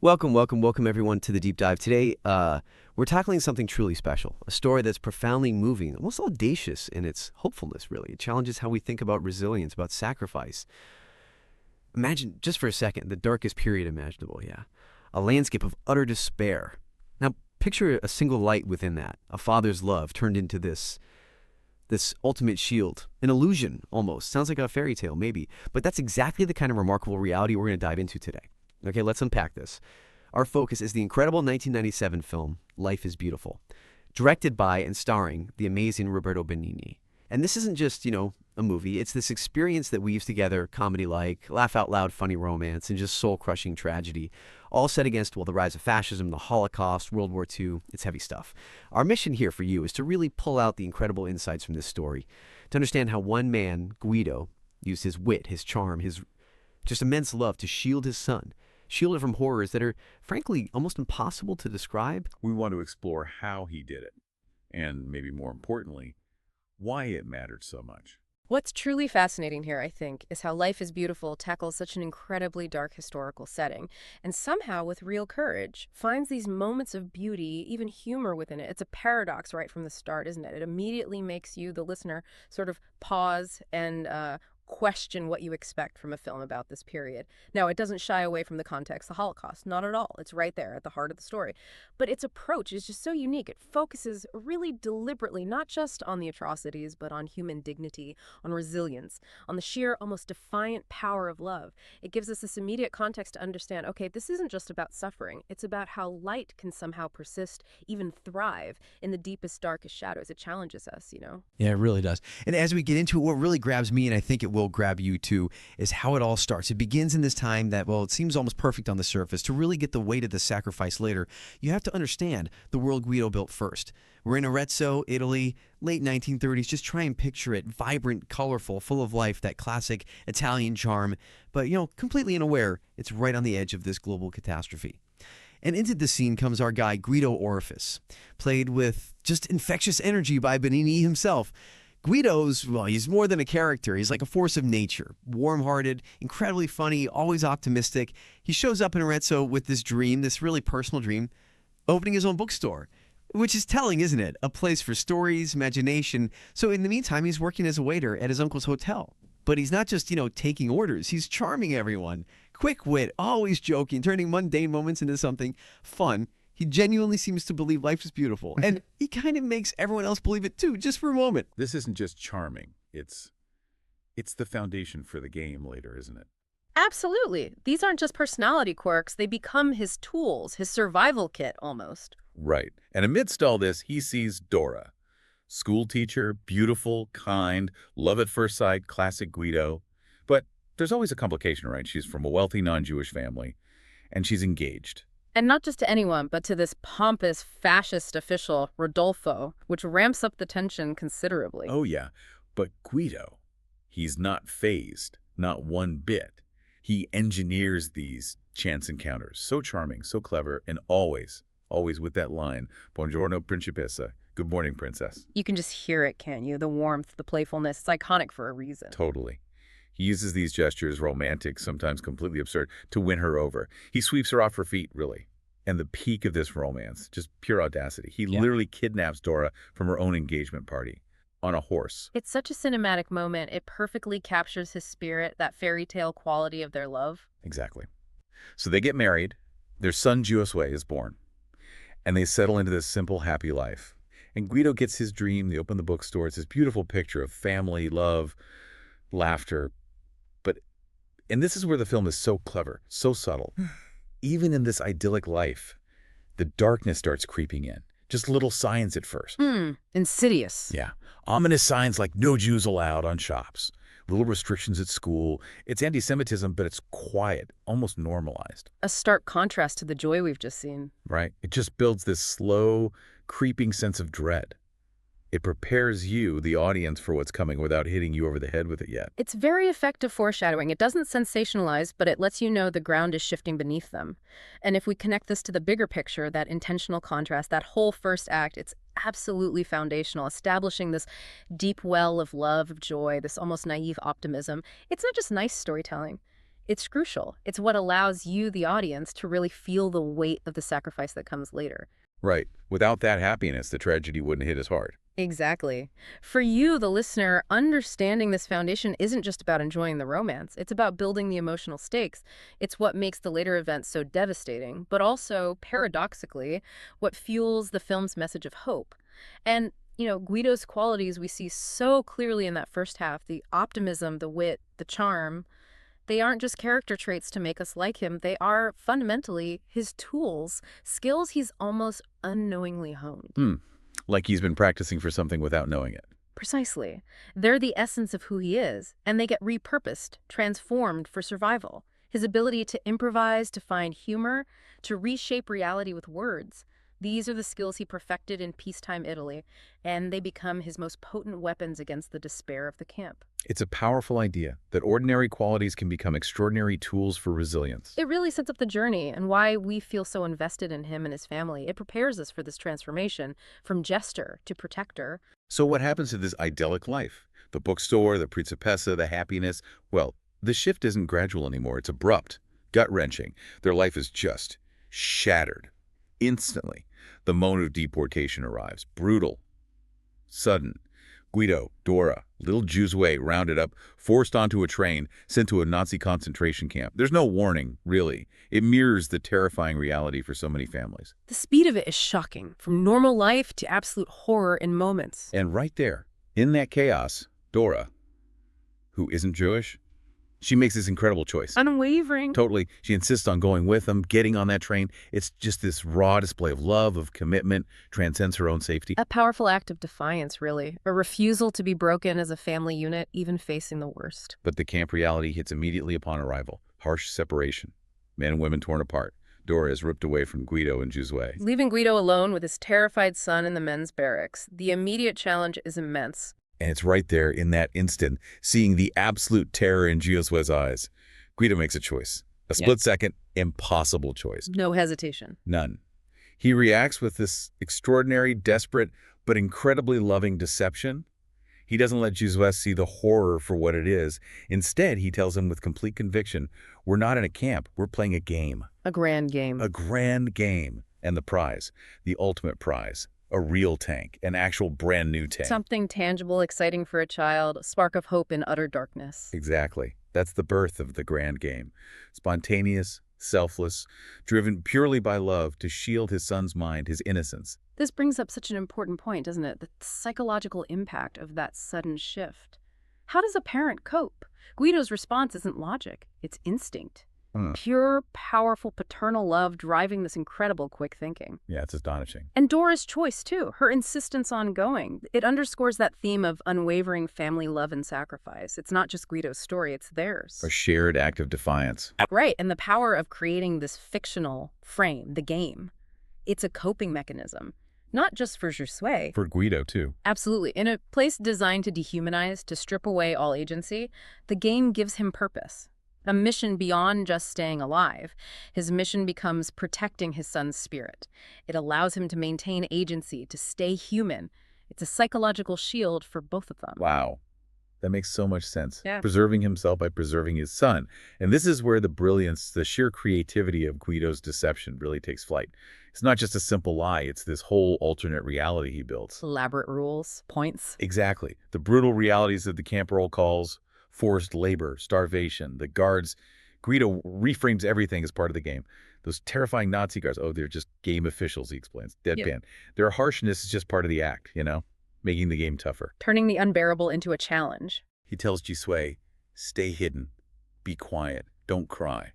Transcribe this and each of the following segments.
Welcome everyone to the deep dive. Today, we're tackling something truly special, a story that's profoundly moving, almost audacious in its hopefulness, really. It challenges how we think about resilience, about sacrifice. Imagine, just for a second, the darkest period imaginable, yeah. A landscape of utter despair. Now, picture a single light within that, a father's love turned into this ultimate shield, an illusion almost. Sounds like a fairy tale, maybe. But that's exactly the kind of remarkable reality we're going to dive into today. Okay, let's unpack this. Our focus is the incredible 1997 film, Life is Beautiful, directed by and starring the amazing Roberto Benigni. And this isn't just, a movie. It's this experience that weaves together comedy-like, laugh-out-loud funny romance, and just soul-crushing tragedy, all set against, the rise of fascism, the Holocaust, World War II. It's heavy stuff. Our mission here for you is to really pull out the incredible insights from this story, to understand how one man, Guido, used his wit, his charm, his just immense love to shield his son, shielded from horrors that are, frankly, almost impossible to describe. We want to explore how he did it, and maybe more importantly, why it mattered so much. What's truly fascinating here, I think, is how Life is Beautiful tackles such an incredibly dark historical setting, and somehow, with real courage, finds these moments of beauty, even humor within it. It's a paradox right from the start, isn't it? It immediately makes you, the listener, sort of pause and question what you expect from a film about this period. Now, it doesn't shy away from the context, the Holocaust, not at all. It's right there at the heart of the story. But its approach is just so unique. It focuses really deliberately, not just on the atrocities, but on human dignity, on resilience, on the sheer, almost defiant power of love. It gives us this immediate context to understand, okay, this isn't just about suffering. It's about how light can somehow persist, even thrive, in the deepest, darkest shadows. It challenges us, Yeah, it really does. And as we get into it, what really grabs me, and I think it will grab you too, is how it all starts. It begins in this time that, it seems almost perfect on the surface. To really get the weight of the sacrifice later, you have to understand the world Guido built first. We're in Arezzo, Italy, late 1930s. Just try and picture it. Vibrant, colorful, full of life, that classic Italian charm. But, completely unaware, it's right on the edge of this global catastrophe. And into the scene comes our guy, Guido Orifice, played with just infectious energy by Benigni himself. Guido's, he's more than a character. He's like a force of nature. Warm-hearted, incredibly funny, always optimistic. He shows up in Arezzo with this dream, this really personal dream, opening his own bookstore. Which is telling, isn't it? A place for stories, imagination. So in the meantime, he's working as a waiter at his uncle's hotel. But he's not just, taking orders. He's charming everyone. Quick wit, always joking, turning mundane moments into something fun. He genuinely seems to believe life is beautiful. And he kind of makes everyone else believe it too, just for a moment. This isn't just charming. It's the foundation for the game later, isn't it? Absolutely. These aren't just personality quirks. They become his tools, his survival kit, almost. Right. And amidst all this, he sees Dora. Schoolteacher, beautiful, kind, love at first sight, classic Guido. But there's always a complication, right? She's from a wealthy non-Jewish family, and she's engaged. And not just to anyone, but to this pompous fascist official, Rodolfo, which ramps up the tension considerably. Oh, yeah. But Guido, he's not fazed, not one bit. He engineers these chance encounters. So charming, so clever, and always with that line, Buongiorno, Principessa. Good morning, princess. You can just hear it, can't you? The warmth, the playfulness. It's iconic for a reason. Totally. He uses these gestures, romantic, sometimes completely absurd, to win her over. He sweeps her off her feet, really. And the peak of this romance, just pure audacity. He literally kidnaps Dora from her own engagement party on a horse. It's such a cinematic moment. It perfectly captures his spirit, that fairy tale quality of their love. Exactly. So they get married. Their son, Giosuè, is born. And they settle into this simple, happy life. And Guido gets his dream. They open the bookstore. It's this beautiful picture of family, love, laughter. And this is where the film is so clever, so subtle. Even in this idyllic life, the darkness starts creeping in. Just little signs at first. Insidious. Yeah. Ominous signs like no Jews allowed on shops, little restrictions at school. It's anti-Semitism, but it's quiet, almost normalized. A stark contrast to the joy we've just seen. Right? It just builds this slow, creeping sense of dread. It prepares you, the audience, for what's coming without hitting you over the head with it yet. It's very effective foreshadowing. It doesn't sensationalize, but it lets you know the ground is shifting beneath them. And if we connect this to the bigger picture, that intentional contrast, that whole first act, it's absolutely foundational, establishing this deep well of love, of joy, this almost naive optimism. It's not just nice storytelling. It's crucial. It's what allows you, the audience, to really feel the weight of the sacrifice that comes later. Right. Without that happiness, the tragedy wouldn't hit as hard. Exactly. For you, the listener, understanding this foundation isn't just about enjoying the romance. It's about building the emotional stakes. It's what makes the later events so devastating, but also, paradoxically, what fuels the film's message of hope. And, Guido's qualities we see so clearly in that first half, the optimism, the wit, the charm, they aren't just character traits to make us like him. They are fundamentally his tools, skills he's almost unknowingly honed. Like he's been practicing for something without knowing it. Precisely. They're the essence of who he is, and they get repurposed, transformed for survival. His ability to improvise, to find humor, to reshape reality with words. These are the skills he perfected in peacetime Italy, and they become his most potent weapons against the despair of the camp. It's a powerful idea that ordinary qualities can become extraordinary tools for resilience. It really sets up the journey and why we feel so invested in him and his family. It prepares us for this transformation from jester to protector. So what happens to this idyllic life? The bookstore, the principessa, the happiness? Well, the shift isn't gradual anymore. It's abrupt, gut-wrenching. Their life is just shattered. Instantly, the moment of deportation arrives. Brutal, sudden. Guido, Dora, little Giosuè rounded up, forced onto a train, sent to a Nazi concentration camp. There's no warning, really. It mirrors the terrifying reality for so many families. The speed of it is shocking, from normal life to absolute horror in moments. And right there, in that chaos, Dora, who isn't Jewish, she makes this incredible choice. Unwavering. Totally. She insists on going with them, getting on that train. It's just this raw display of love, of commitment, transcends her own safety. A powerful act of defiance, really. A refusal to be broken as a family unit, even facing the worst. But the camp reality hits immediately upon arrival. Harsh separation. Men and women torn apart. Dora is ripped away from Guido and Giosuè. Leaving Guido alone with his terrified son in the men's barracks, the immediate challenge is immense. And it's right there in that instant, seeing the absolute terror in Giosuè's eyes. Guido makes a choice. A split-second, impossible choice. No hesitation. None. He reacts with this extraordinary, desperate, but incredibly loving deception. He doesn't let Giosuè see the horror for what it is. Instead, he tells him with complete conviction, we're not in a camp, we're playing a game. A grand game. A grand game. And the prize, the ultimate prize. A real tank, an actual brand new tank. Something tangible, exciting for a child, a spark of hope in utter darkness. Exactly. That's the birth of the grand game. Spontaneous, selfless, driven purely by love to shield his son's mind, his innocence. This brings up such an important point, doesn't it? The psychological impact of that sudden shift. How does a parent cope? Guido's response isn't logic, it's instinct. Pure, powerful paternal love driving this incredible quick thinking. Yeah, it's astonishing. And Dora's choice, too, her insistence on going. It underscores that theme of unwavering family love and sacrifice. It's not just Guido's story, it's theirs. A shared act of defiance. Right, and the power of creating this fictional frame, the game. It's a coping mechanism. Not just for Giosuè. For Guido, too. Absolutely. In a place designed to dehumanize, to strip away all agency, the game gives him purpose. A mission beyond just staying alive. His mission becomes protecting his son's spirit. It allows him to maintain agency, to stay human. It's a psychological shield for both of them. Wow. That makes so much sense. Yeah. Preserving himself by preserving his son. And this is where the brilliance, the sheer creativity of Guido's deception really takes flight. It's not just a simple lie. It's this whole alternate reality he builds. Elaborate rules, points. Exactly. The brutal realities of the camp roll calls, forced labor, starvation, the guards. Guido reframes everything as part of the game. Those terrifying Nazi guards, oh, they're just game officials, he explains. Deadpan. Yep. Their harshness is just part of the act, making the game tougher. Turning the unbearable into a challenge. He tells Giosuè, stay hidden, be quiet, don't cry.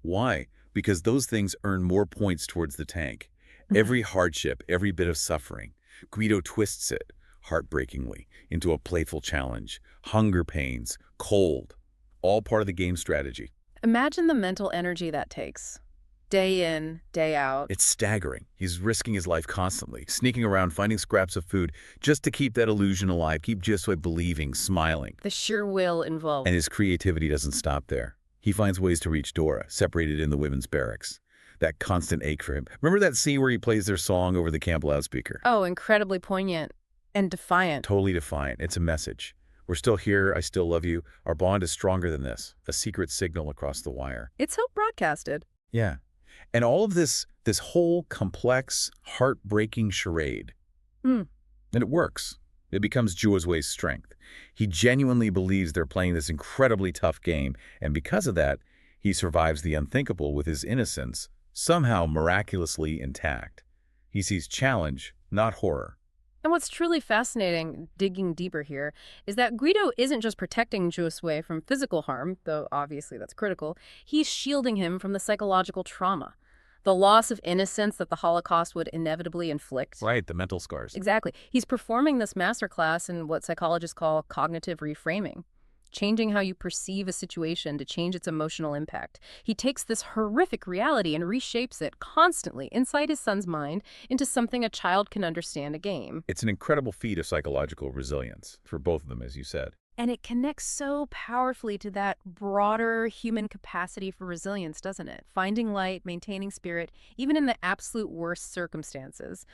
Why? Because those things earn more points towards the tank. Every hardship, every bit of suffering. Guido twists it, heartbreakingly, into a playful challenge. Hunger pains, cold, all part of the game strategy. Imagine the mental energy that takes. Day in, day out. It's staggering. He's risking his life constantly, sneaking around, finding scraps of food, just to keep that illusion alive, keep Giosuè believing, smiling. The sheer will involved. And his creativity doesn't stop there. He finds ways to reach Dora, separated in the women's barracks. That constant ache for him. Remember that scene where he plays their song over the camp loudspeaker? Oh, incredibly poignant and defiant. Totally defiant. It's a message. We're still here. I still love you. Our bond is stronger than this. A secret signal across the wire. It's so broadcasted. Yeah. And all of this whole complex, heartbreaking charade. Hmm. And it works. It becomes Giosuè's strength. He genuinely believes they're playing this incredibly tough game, and because of that, he survives the unthinkable with his innocence somehow miraculously intact. He sees challenge, not horror. And what's truly fascinating, digging deeper here, is that Guido isn't just protecting Giosuè from physical harm, though obviously that's critical. He's shielding him from the psychological trauma, the loss of innocence that the Holocaust would inevitably inflict. Right, the mental scars. Exactly. He's performing this masterclass in what psychologists call cognitive reframing, changing how you perceive a situation to change its emotional impact. He takes this horrific reality and reshapes it constantly inside his son's mind into something a child can understand a game. It's an incredible feat of psychological resilience for both of them, as you said. And it connects so powerfully to that broader human capacity for resilience, doesn't it? Finding light, maintaining spirit, even in the absolute worst circumstances.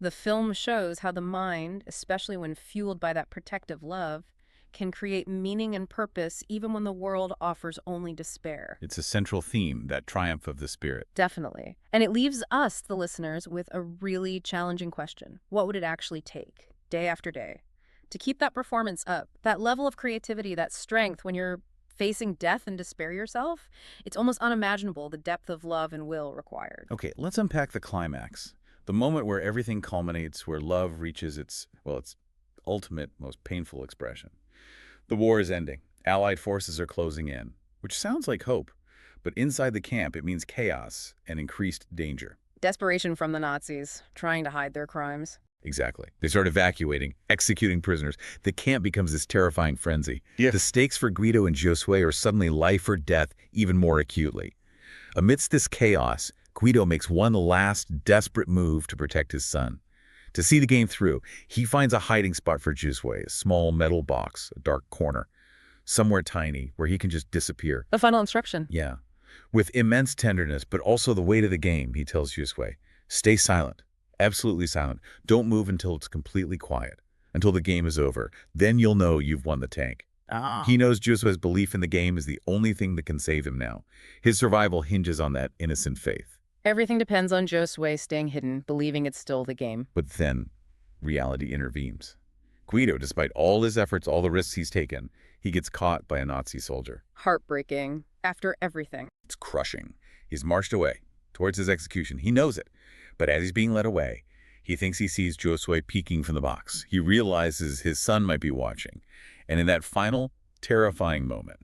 The film shows how the mind, especially when fueled by that protective love, can create meaning and purpose even when the world offers only despair. It's a central theme, that triumph of the spirit. Definitely. And it leaves us, the listeners, with a really challenging question. What would it actually take, day after day, to keep that performance up, that level of creativity, that strength when you're facing death and despair yourself? It's almost unimaginable, the depth of love and will required. Okay, let's unpack the climax. The moment where everything culminates, where love reaches its ultimate, most painful expression. The war is ending. Allied forces are closing in, which sounds like hope. But inside the camp, it means chaos and increased danger. Desperation from the Nazis, trying to hide their crimes. Exactly. They start evacuating, executing prisoners. The camp becomes this terrifying frenzy. Yeah. The stakes for Guido and Giosuè are suddenly life or death even more acutely. Amidst this chaos, Guido makes one last desperate move to protect his son. To see the game through, he finds a hiding spot for Giosuè, a small metal box, a dark corner, somewhere tiny where he can just disappear. The final instruction. Yeah. With immense tenderness, but also the weight of the game, he tells Giosuè, stay silent, absolutely silent. Don't move until it's completely quiet, until the game is over. Then you'll know you've won the tank. He knows Giosuè's belief in the game is the only thing that can save him now. His survival hinges on that innocent faith. Everything depends on Giosuè staying hidden, believing it's still the game. But then, reality intervenes. Guido, despite all his efforts, all the risks he's taken, he gets caught by a Nazi soldier. Heartbreaking. After everything. It's crushing. He's marched away towards his execution. He knows it. But as he's being led away, he thinks he sees Giosuè peeking from the box. He realizes his son might be watching. And in that final, terrifying moment,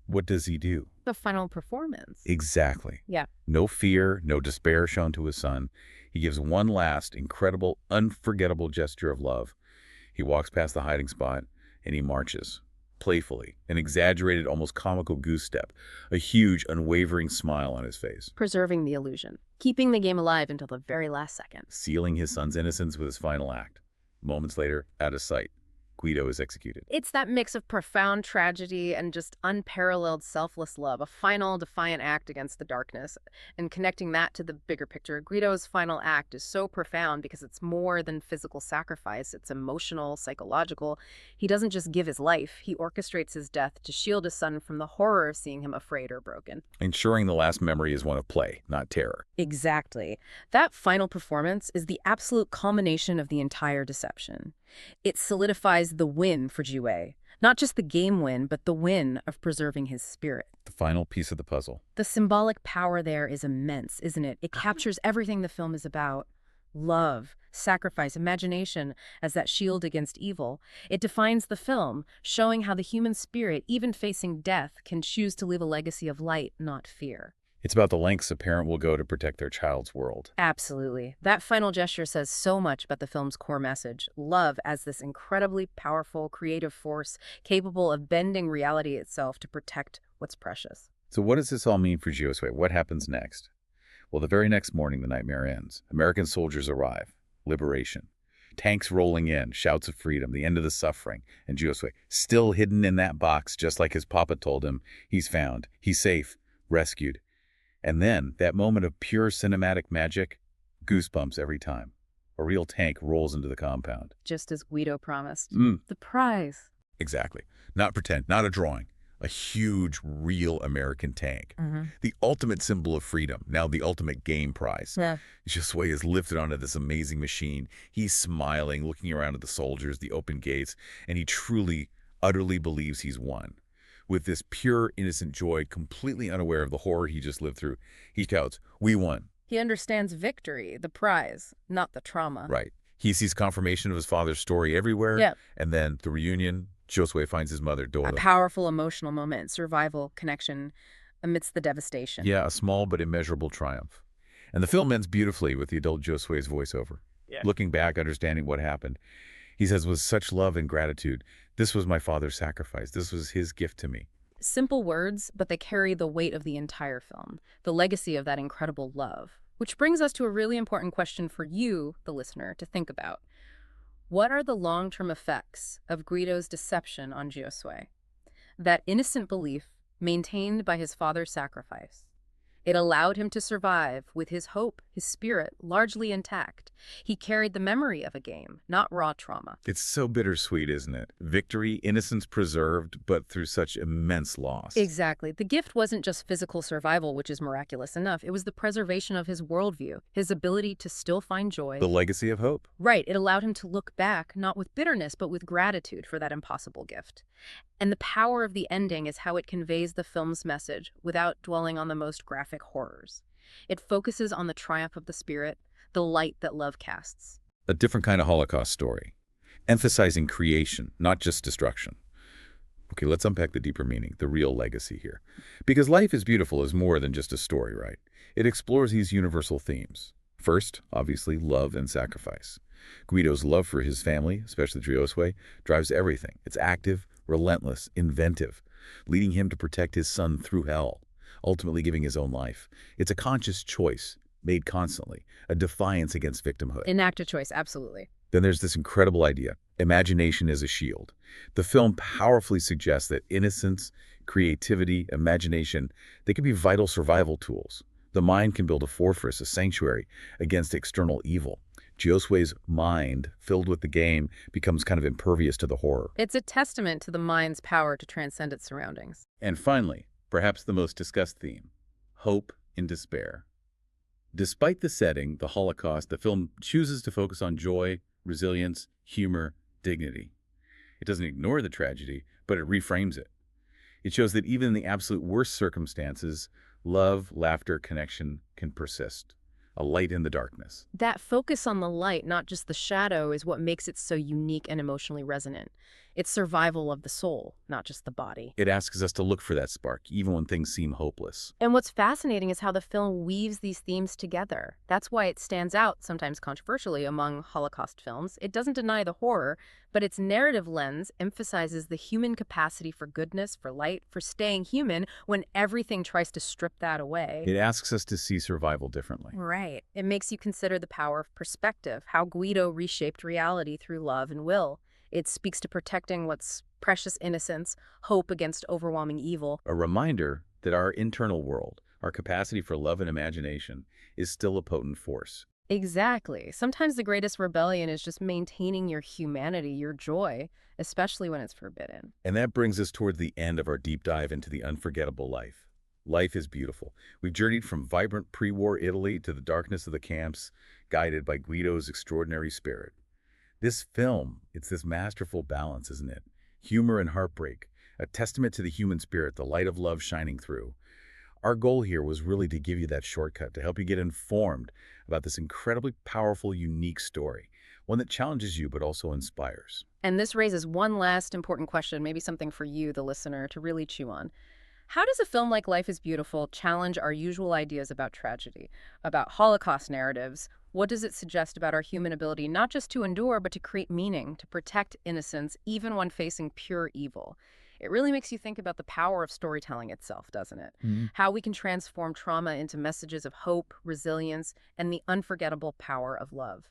what does he do? The final performance. Exactly. Yeah. No fear, no despair shown to his son. He gives one last, incredible, unforgettable gesture of love. He walks past the hiding spot, and he marches, playfully, an exaggerated, almost comical goose step, a huge, unwavering smile on his face. Preserving the illusion. Keeping the game alive until the very last second. Sealing his son's innocence with his final act. Moments later, out of sight, Guido is executed. It's that mix of profound tragedy and just unparalleled selfless love, a final defiant act against the darkness. And connecting that to the bigger picture, Guido's final act is so profound because it's more than physical sacrifice. It's emotional, psychological. He doesn't just give his life, he orchestrates his death to shield his son from the horror of seeing him afraid or broken. Ensuring the last memory is one of play, not terror. Exactly. That final performance is the absolute culmination of the entire deception. It solidifies the win for Giosuè. Not just the game win, but the win of preserving his spirit. The final piece of the puzzle. The symbolic power there is immense, isn't it? It captures everything the film is about. Love, sacrifice, imagination as that shield against evil. It defines the film, showing how the human spirit, even facing death, can choose to leave a legacy of light, not fear. It's about the lengths a parent will go to protect their child's world. Absolutely. That final gesture says so much about the film's core message. Love as this incredibly powerful, creative force capable of bending reality itself to protect what's precious. So what does this all mean for Giosuè? What happens next? Well, the very next morning, the nightmare ends. American soldiers arrive. Liberation. Tanks rolling in, shouts of freedom, the end of the suffering. And Giosuè, still hidden in that box, just like his papa told him, he's found, he's safe, rescued. And then, that moment of pure cinematic magic, goosebumps every time. A real tank rolls into the compound. Just as Guido promised. The prize. Exactly. Not pretend, not a drawing. A huge, real American tank. The ultimate symbol of freedom, now the ultimate game prize. Yeah. Giosuè is lifted onto this amazing machine. He's smiling, looking around at the soldiers, the open gates, and he truly, utterly believes he's won. With this pure, innocent joy, completely unaware of the horror he just lived through, he shouts, "We won." He understands victory, the prize, not the trauma. Right. He sees confirmation of his father's story everywhere, Yeah. and then the reunion, Giosuè finds his mother, A Dora. powerful emotional moment, survival, connection, amidst the devastation. Yeah, a small but immeasurable triumph. And the film ends beautifully with the adult Giosuè's voiceover. Yeah. Looking back, understanding what happened, he says, with such love and gratitude, this was my father's sacrifice. This was his gift to me. Simple words, but they carry the weight of the entire film, the legacy of that incredible love. Which brings us to a really important question for you, the listener, to think about. What are the long-term effects of Guido's deception on Giosuè? That innocent belief maintained by his father's sacrifice. It allowed him to survive with his hope, his spirit, largely intact. He carried the memory of a game, not raw trauma. It's so bittersweet, isn't it? Victory, innocence preserved, but through such immense loss. Exactly. The gift wasn't just physical survival, which is miraculous enough. It was the preservation of his worldview, his ability to still find joy. The legacy of hope. Right. It allowed him to look back, not with bitterness, but with gratitude for that impossible gift. And the power of the ending is how it conveys the film's message without dwelling on the most graphic horrors. It focuses on the triumph of the spirit, the light that love casts. A different kind of Holocaust story, emphasizing creation, not just destruction. Okay, let's unpack the deeper meaning, the real legacy here. Because Life is Beautiful is more than just a story, right? It explores these universal themes. First, obviously, love and sacrifice. Guido's love for his family, especially Giosuè, drives everything. It's active, relentless, inventive, leading him to protect his son through hell, ultimately giving his own life. It's a conscious choice, made constantly, a defiance against victimhood. An active choice, absolutely. Then there's this incredible idea, imagination as a shield. The film powerfully suggests that innocence, creativity, imagination, they can be vital survival tools. The mind can build a fortress, a sanctuary, against external evil. Giosuè's mind, filled with the game, becomes kind of impervious to the horror. It's a testament to the mind's power to transcend its surroundings. And finally, perhaps the most discussed theme, hope in despair. Despite the setting, the Holocaust, the film chooses to focus on joy, resilience, humor, dignity. It doesn't ignore the tragedy, but it reframes it. It shows that even in the absolute worst circumstances, love, laughter, connection can persist. A light in the darkness. That focus on the light, not just the shadow, is what makes it so unique and emotionally resonant. It's survival of the soul, not just the body. It asks us to look for that spark, even when things seem hopeless. And what's fascinating is how the film weaves these themes together. That's why it stands out, sometimes controversially, among Holocaust films. It doesn't deny the horror, but its narrative lens emphasizes the human capacity for goodness, for light, for staying human when everything tries to strip that away. It asks us to see survival differently. Right. It makes you consider the power of perspective, how Guido reshaped reality through love and will. It speaks to protecting what's precious innocence, hope against overwhelming evil. A reminder that our internal world, our capacity for love and imagination, is still a potent force. Exactly. Sometimes the greatest rebellion is just maintaining your humanity, your joy, especially when it's forbidden. And that brings us toward the end of our deep dive into the unforgettable life. Life is Beautiful. We've journeyed from vibrant pre-war Italy to the darkness of the camps, guided by Guido's extraordinary spirit. This film, it's this masterful balance, isn't it? Humor and heartbreak, a testament to the human spirit, the light of love shining through. Our goal here was really to give you that shortcut, to help you get informed about this incredibly powerful, unique story, one that challenges you but also inspires. And this raises one last important question, maybe something for you, the listener, to really chew on. How does a film like Life is Beautiful challenge our usual ideas about tragedy, about Holocaust narratives? What does it suggest about our human ability not just to endure, but to create meaning, to protect innocence, even when facing pure evil? It really makes you think about the power of storytelling itself, doesn't it? How we can transform trauma into messages of hope, resilience, and the unforgettable power of love.